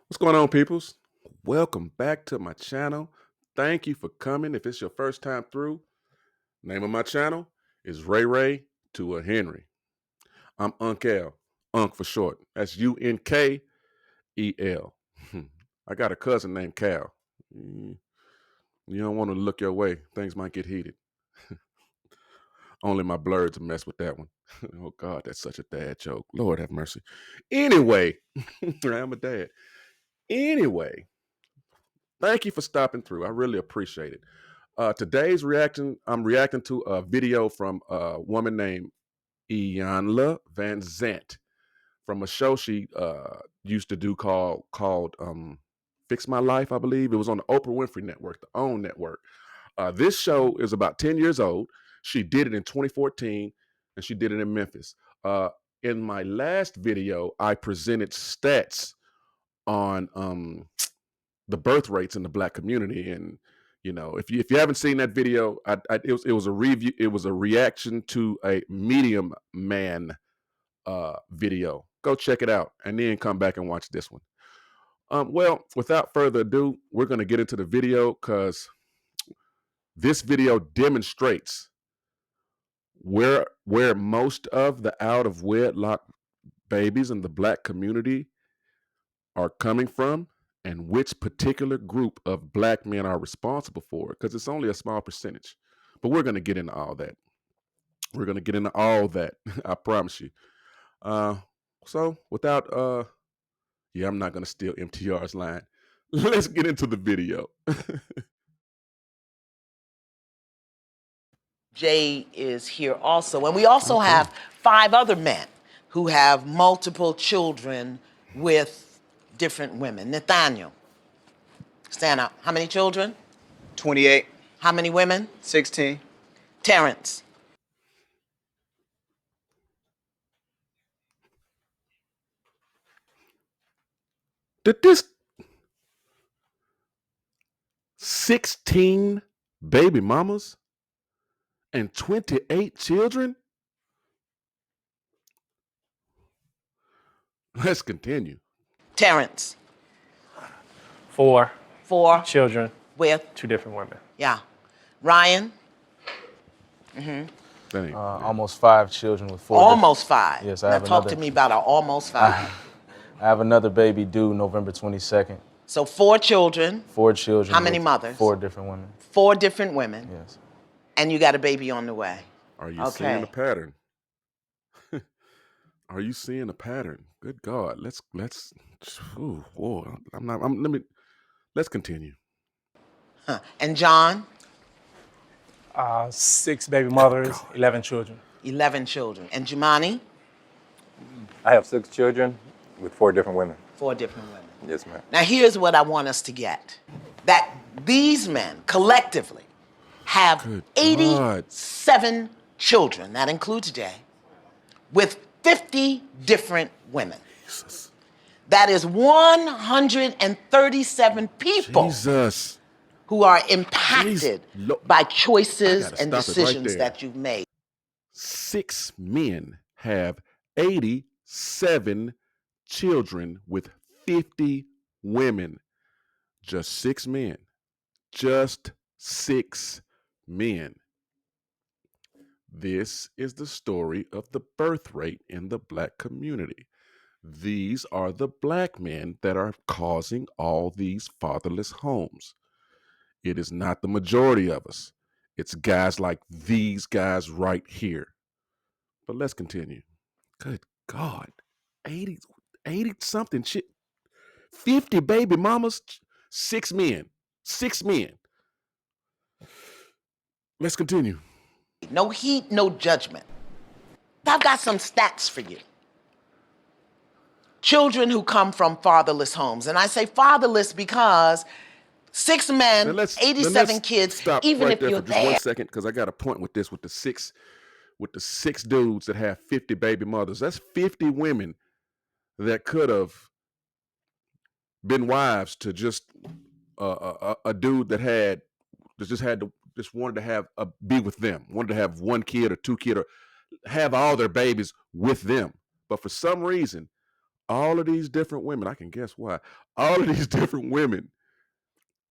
What's going on, peoples? Welcome back to my channel. Thank you for coming. If it's your first time through, name of my channel is Ray Ray to a Henry. I'm Unc L, Unc for short. That's UNKEL. I got a cousin named Cal. You don't want to look your way. Things might get heated. Only my blurs mess with that one. Oh God, that's such a dad joke. Lord have mercy. Anyway, I'm a dad. Anyway, thank you for stopping through. I really appreciate it. Today's reaction, I'm reacting to a video from a woman named Ilyanla Van Zant from a show she used to do called Fix My Life, I believe. It was on the Oprah Winfrey Network, the OWN network. This show is about 10 years old. She did it in 2014, and she did it in Memphis. In my last video, I presented stats on the birth rates in the Black community, and if you haven't seen that video, it was a review. It was a reaction to a Medium Man video. Go check it out, and then come back and watch this one. Well, without further ado, we're going to get into the video because this video demonstrates where most of the out of wedlock babies in the Black community are coming from, and which particular group of Black men are responsible for it, because it's only a small percentage. But we're going to get into all that. We're going to get into all that. I promise you. So without yeah, I'm not going to steal MTR's line. Let's get into the video. Jay is here also. And we also have 5 other men who have multiple children with different women. Nathaniel, stand up. How many children? 28, How many women? 16. Terrence. Did this 16 baby mamas and 28 children? Let's continue. Terrence. 4 4 children, with, 2 different women. yeah. Ryan. That ain't, Almost 5 children with 4. Almost 5. Yes, I now have talk another. to me about an almost 5. I have another baby due November 22nd. So 4 children, 4 children. How many with mothers? 4 different women. 4 different women, Yes. and you got a baby on the way. Are you Okay. seeing a pattern? Are you seeing a pattern? Good God. Let's ooh, boy, let's continue. Huh. And John, 6 baby mothers, 11 children. 11 children. And Jumani, I have 6 children with 4 different women. 4 different women. Yes, ma'am. Now, here's what I want us to get. That these men collectively have Good 87 children, that includes Jay, with 50 different women. Jesus. That is 137 people Jesus. who are impacted by choices gotta and stop it right decisions there. that you've made. 6 men have 87 children with 50 women. Just 6 men. Just 6 men. This is the story of the birth rate in the Black community. These are the Black men that are causing all these fatherless homes. It is not the majority of us. It's guys like these guys right here. But let's continue. Good God. 80 something shit. 50 baby mamas, 6 men. 6 men. Let's continue. No heat, no judgment. I've got some stats for you. Children who come from fatherless homes. And I say fatherless because 6 men, 87 kids, stop even right if there you're for just there. 1 second, because I got a point with this, with the six dudes that have 50 baby mothers. That's 50 women that could have been wives to just a dude that just wanted to have be with them, wanted to have 1 kid or 2 kids, or have all their babies with them. But for some reason, all of these different women, I can guess why, all of these different women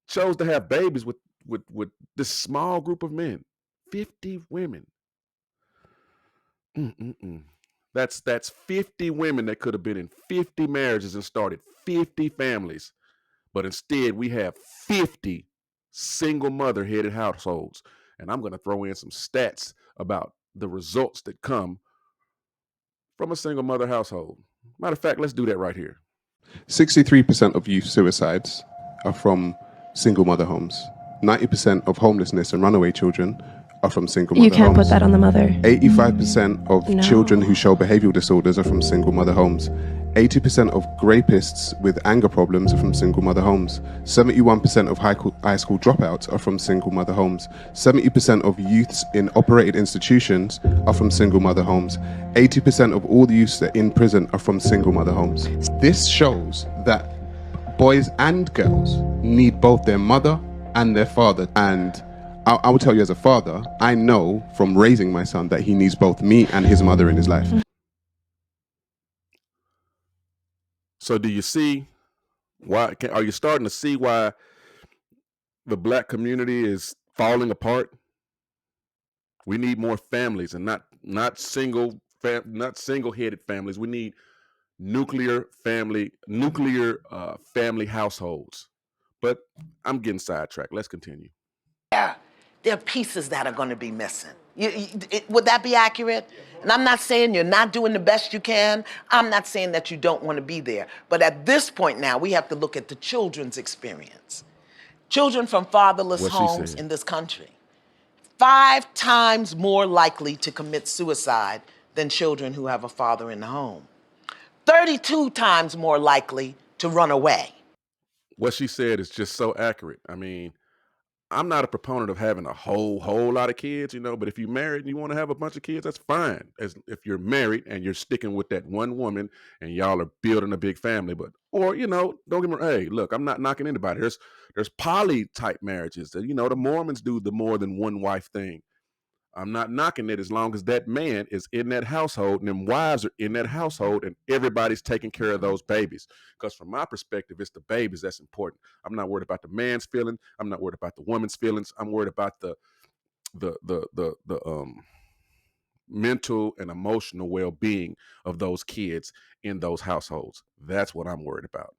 chose to have babies with this small group of men. 50 women. Mm-mm-mm. That's 50 women that could have been in 50 marriages and started 50 families. But instead, we have 50 single mother headed households. And I'm going to throw in some stats about the results that come from a single mother household. Matter of fact, let's do that right here. 63% of youth suicides are from single mother homes. 90% of homelessness and runaway children are from single mother homes. You can't put that on the mother. 85% of children who show behavioral disorders are from single mother homes. 80% of rapists with anger problems are from single mother homes. 71% of high school dropouts are from single mother homes. 70% of youths in operated institutions are from single mother homes. 80% of all the youths that are in prison are from single mother homes. This shows that boys and girls need both their mother and their father. And I will tell you, as a father, I know from raising my son that he needs both me and his mother in his life. So do you see why? Are you starting to see why the Black community is falling apart? We need more families, and not single-headed families. We need nuclear family households. But I'm getting sidetracked. Let's continue. There are pieces that are going to be missing. Would that be accurate? And I'm not saying you're not doing the best you can. I'm not saying that you don't want to be there. But at this point now, we have to look at the children's experience. Children from fatherless homes in this country, 5 times more likely to commit suicide than children who have a father in the home. 32 times more likely to run away. What she said is just so accurate. I mean, I'm not a proponent of having a whole lot of kids, but if you're married and you want to have a bunch of kids, that's fine. As if you're married and you're sticking with that one woman and y'all are building a big family. But don't get me wrong. Hey, look, I'm not knocking anybody. There's poly type marriages that the Mormons do the more than one wife thing. I'm not knocking it as long as that man is in that household and them wives are in that household and everybody's taking care of those babies. Because from my perspective, it's the babies that's important. I'm not worried about the man's feelings. I'm not worried about the woman's feelings. I'm worried about the mental and emotional well-being of those kids in those households. That's what I'm worried about.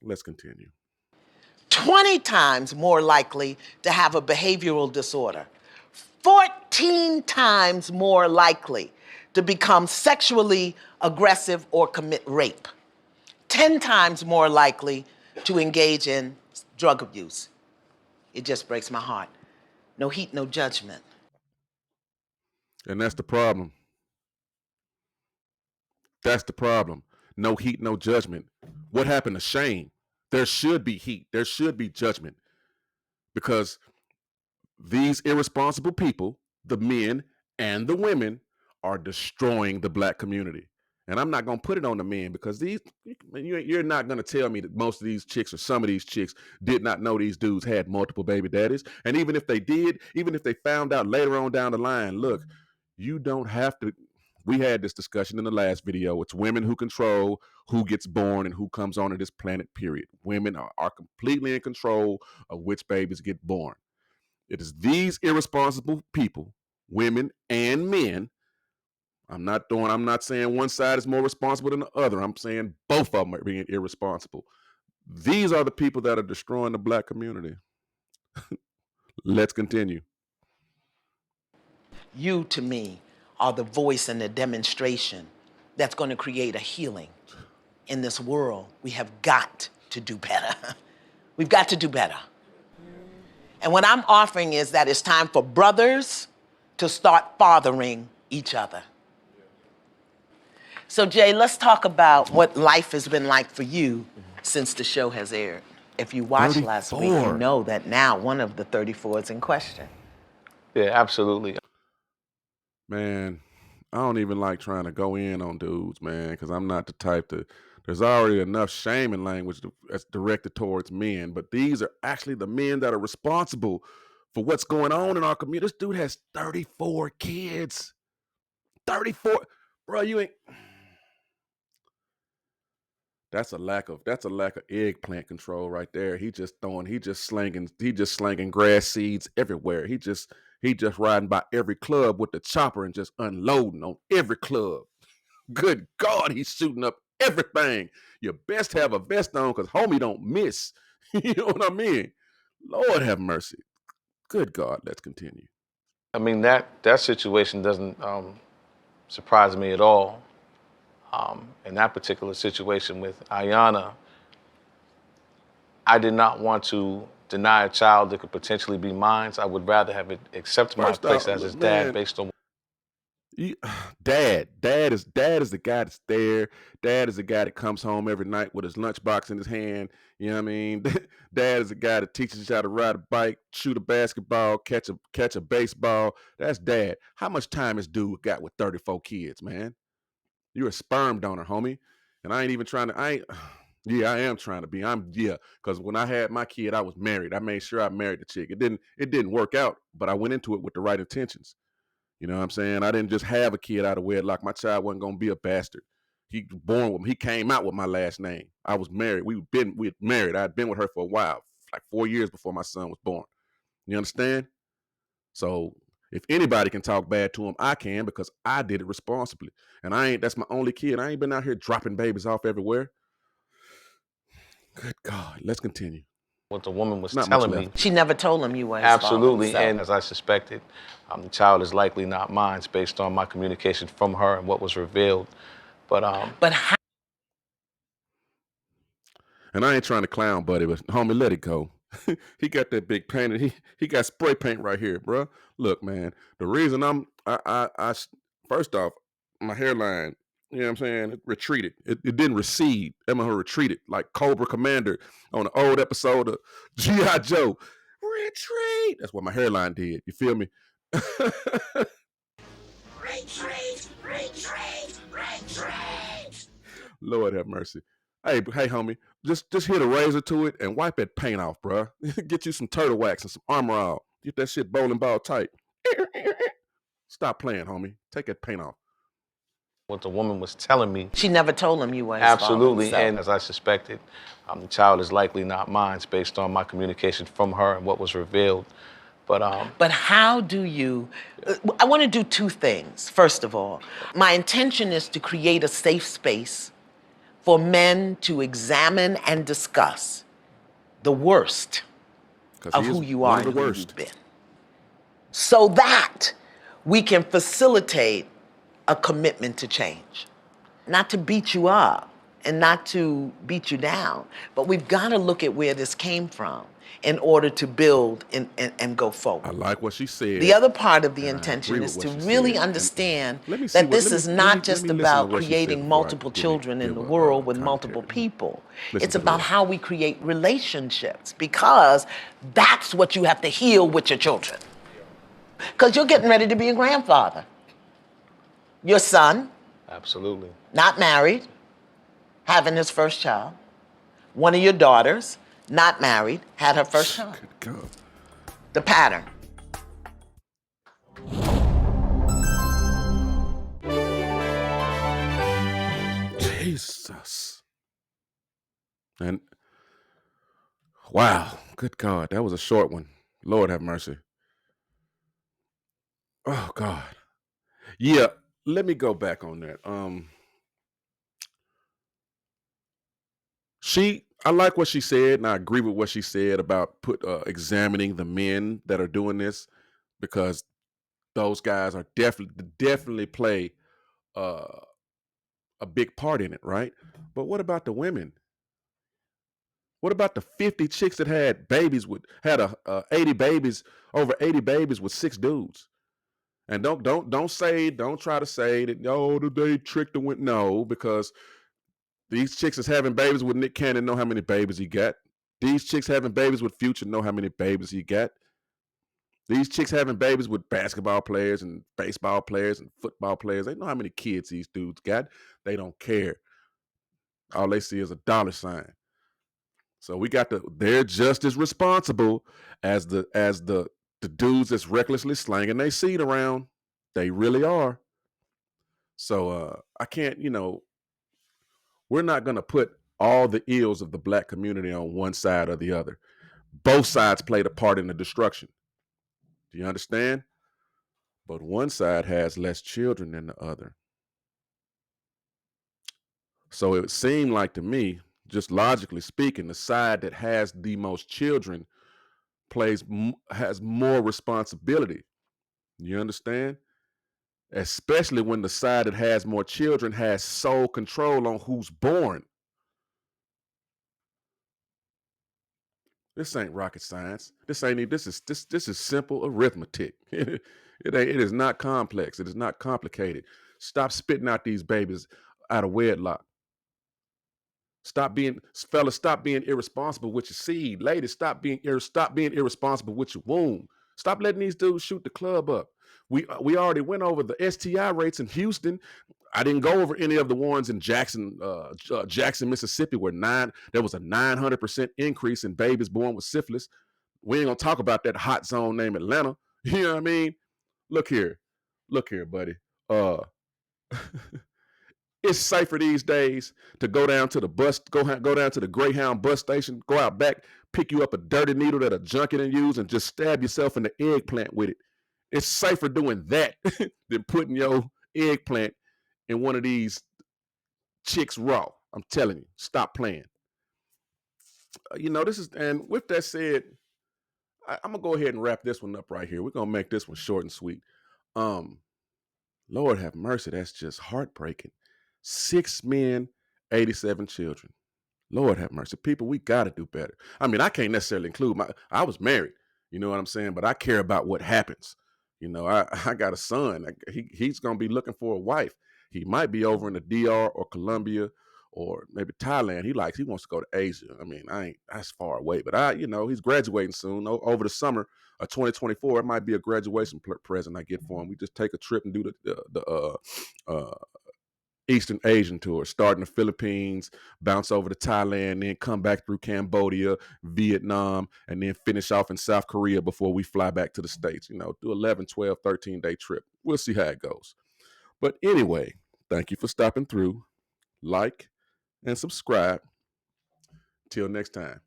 Let's continue. 20 times more likely to have a behavioral disorder. 14 times more likely to become sexually aggressive or commit rape. 10 times more likely to engage in drug abuse. It just breaks my heart. No heat, no judgment. And that's the problem. That's the problem. No heat, no judgment. What happened to shame? There should be heat. There should be judgment. Because these irresponsible people, the men and the women, are destroying the Black community. And I'm not going to put it on the men because you're not going to tell me that most of these chicks or some of these chicks did not know these dudes had multiple baby daddies. And even if they did, even if they found out later on down the line, look, you don't have to. We had this discussion in the last video. It's women who control who gets born and who comes onto this planet, period. Women are completely in control of which babies get born. It is these irresponsible people, women and men. I'm not saying one side is more responsible than the other. I'm saying both of them are being irresponsible. These are the people that are destroying the Black community. Let's continue. You, to me, are the voice and the demonstration that's going to create a healing in this world. We have got to do better. We've got to do better. And what I'm offering is that it's time for brothers to start fathering each other. So, Jay, let's talk about what life has been like for you since the show has aired. If you watched last week, you know that now one of the 34 is in question. Yeah, absolutely. Man, I don't even like trying to go in on dudes, man, because I'm not the type to. There's already enough shaming language that's directed towards men, but these are actually the men that are responsible for what's going on in our community. This dude has 34 kids. 34. Bro, you ain't. That's a lack of eggplant control right there. He just slanging grass seeds everywhere. He just riding by every club with the chopper and just unloading on every club. Good God, he's shooting up everything. You best have a vest on because homie don't miss. You know what I mean? Lord have mercy. Good God, let's continue. I mean, that situation doesn't surprise me at all. In that particular situation with Ilyanla, I did not want to deny a child that could potentially be mine. I would rather have it accept my First place off, as his dad man, based on dad is the guy that's there. Dad is the guy that comes home every night with his lunchbox in his hand. You know what I mean? Dad is the guy that teaches you how to ride a bike, shoot a basketball, catch a baseball. That's dad. How much time this dude got with 34 kids, man? You're a sperm donor, homie. And I ain't even trying to. Yeah, I am trying to be. Because when I had my kid, I was married. I made sure I married the chick. It didn't work out, but I went into it with the right intentions. You know what I'm saying? I didn't just have a kid out of wedlock. My child wasn't gonna be a bastard. He born with me. He came out with my last name. I was married. We were married. I'd been with her for a while, like 4 years before my son was born. You understand? So if anybody can talk bad to him, I can because I did it responsibly. And that's my only kid. I ain't been out here dropping babies off everywhere. Good God. Let's continue. what the woman was Not much telling me. left. She never told him you were his father. Absolutely, So- and as I suspected, the child is likely not mine based on my communication from her and what was revealed. But how? And I ain't trying to clown Buddy, but homie, let it go. He got that big paint. He got spray paint right here, bro. Look, man. The reason I first off, my hairline, you know what I'm saying, it retreated. It didn't recede. Emma retreated like Cobra Commander on an old episode of G.I. Joe. Retreat. That's what my hairline did. You feel me? Retreat. Lord have mercy. Hey, homie, just hit a razor to it and wipe that paint off, bro. Get you some turtle wax and some Armor All. Get that shit bowling ball tight. Stop playing, homie. Take that paint off. what the woman was telling me. She never told him you were his Absolutely, father. and as I suspected, the child is likely not mine based on my communication from her and what was revealed. But how do you? I want to do two things. First of all, my intention is to create a safe space for men to examine and discuss the worst of who you are and who you've been, so that we can facilitate a commitment to change. Not to beat you up and not to beat you down, but we've got to look at where this came from in order to build and go forward. I like what she said. The other part of the intention is to really understand that this is not just about creating multiple children in the world with multiple people. It's about how we create relationships, because that's what you have to heal with your children. Because you're getting ready to be a grandfather. Your son, Absolutely. not married, having his first child. One of your daughters, not married, had her first child. Good God. The pattern. Jesus. And wow, good God, that was a short one. Lord have mercy. Oh God. Yeah, let me go back on that. I like what she said, and I agree with what she said about examining the men that are doing this, because those guys are definitely play a big part in it, right? But what about the women? What about the 50 chicks that had babies had 80 babies, over 80 babies with 6 dudes? And don't try to say that, they tricked the women. No, because these chicks is having babies with Nick Cannon, know how many babies he got. These chicks having babies with Future, know how many babies he got. These chicks having babies with basketball players and baseball players and football players, they know how many kids these dudes got. They don't care. All they see is a dollar sign. So they're just as responsible as the dudes that's recklessly slanging their seed around. They really are. So I can't, we're not going to put all the ills of the Black community on one side or the other. Both sides played a part in the destruction. Do you understand? But one side has less children than the other. So it seemed like to me, just logically speaking, the side that has the most children has more responsibility. You understand? Especially when the side that has more children has sole control on who's born. This ain't rocket science. This is simple arithmetic. It is not complex. It is not complicated. Stop spitting out these babies out of wedlock. Stop being irresponsible with your seed. Ladies, stop being irresponsible with your womb. Stop letting these dudes shoot the club up. We already went over the STI rates in Houston. I didn't go over any of the ones in Jackson, Mississippi, where there was a 900% increase in babies born with syphilis. We ain't gonna talk about that hot zone named Atlanta. You know what I mean? Look here, buddy. It's safer these days to go down to the go down to the Greyhound bus station, go out back, pick you up a dirty needle that a junkie done use, and just stab yourself in the eggplant with it. It's safer doing that than putting your eggplant in one of these chicks raw. I'm telling you, stop playing. And with that said, I'm gonna go ahead and wrap this one up right here. We're gonna make this one short and sweet. Lord have mercy, that's just heartbreaking. 6 men, 87 children. Lord have mercy. People, we got to do better. I mean, I can't necessarily include I was married, you know what I'm saying? But I care about what happens. You know, I got a son. He's going to be looking for a wife. He might be over in the DR or Colombia or maybe Thailand. He wants to go to Asia. I mean, that's far away, but he's graduating soon over the summer of 2024. It might be a graduation present I get for him. We just take a trip and do the Eastern Asian tour, start in the Philippines, bounce over to Thailand, then come back through Cambodia, Vietnam, and then finish off in South Korea before we fly back to the States. Do 11, 12, 13-day trip. We'll see how it goes. But anyway, thank you for stopping through. Like and subscribe. Till next time.